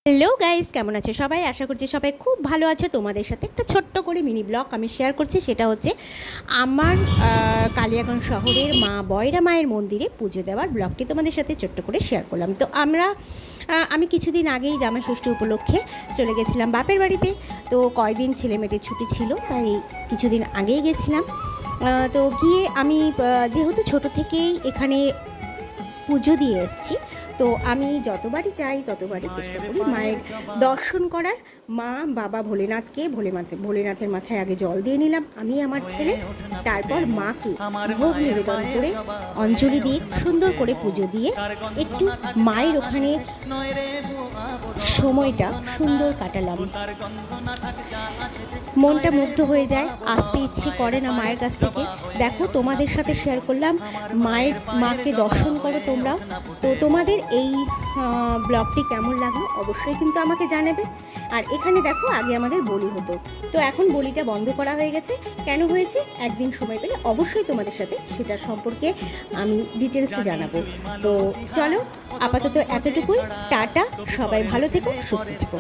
Hello guys, কেমন আছে সবাই? আশা করছি সবাই খুব ভালো আছে। তোমাদের সাথে একটা ছোট্ট করে মিনি ব্লগ আমি শেয়ার করছি। সেটা হচ্ছে আমার কালিয়াগঞ্জ শহরের মা বয়রা মায়ের মন্দিরে পুজো দেওয়ার ব্লগটি তোমাদের সাথে ছোট্ট করে শেয়ার করলাম। তো আমি কিছুদিন আগেই জামাই ষষ্ঠী উপলক্ষে চলে গেছিলাম বাপের বাড়িতে। তো কয়দিন ছেলে মেয়েদের ছুটি ছিল, তাই কিছুদিন আগেই গেছিলাম। তো গিয়ে আমি যেহেতু ছোট থেকেই এখানে পুজো দিয়ে এসেছি, তো আমি যতবারই যাই ততবারই চেষ্টা করি মায়ের দর্শন করার। মা বাবা ভোলেনাথের মাথায় আগে জল দিয়ে নিলাম আমি আমার ছেলে, তারপর মাকে ভোগ নিবেদন করে অঞ্জলি দিয়ে সুন্দর করে পুজো দিয়ে একটু মায়ের ওখানে সময়টা সুন্দর কাটালাম। মনটা মুগ্ধ হয়ে যায়, আসতে ইচ্ছে করে না মায়ের কাছ থেকে। দেখো, তোমাদের সাথে শেয়ার করলাম, মাকে দর্শন করো তোমরাও। তো তোমাদের এই ব্লগটি কেমন লাগলো অবশ্যই কিন্তু আমাকে জানাবে। আর এখানে দেখো, আগে আমাদের বলি হতো, তো এখন বলিটা বন্ধ করা হয়ে গেছে। কেন হয়েছে একদিন সময় পেলে অবশ্যই তোমাদের সাথে সেটা সম্পর্কে আমি ডিটেলসে জানাবো। তো চলো, আপাতত এতটুকুই। টাটা, সবাই ভালো থেকো, সুস্থ থেকো।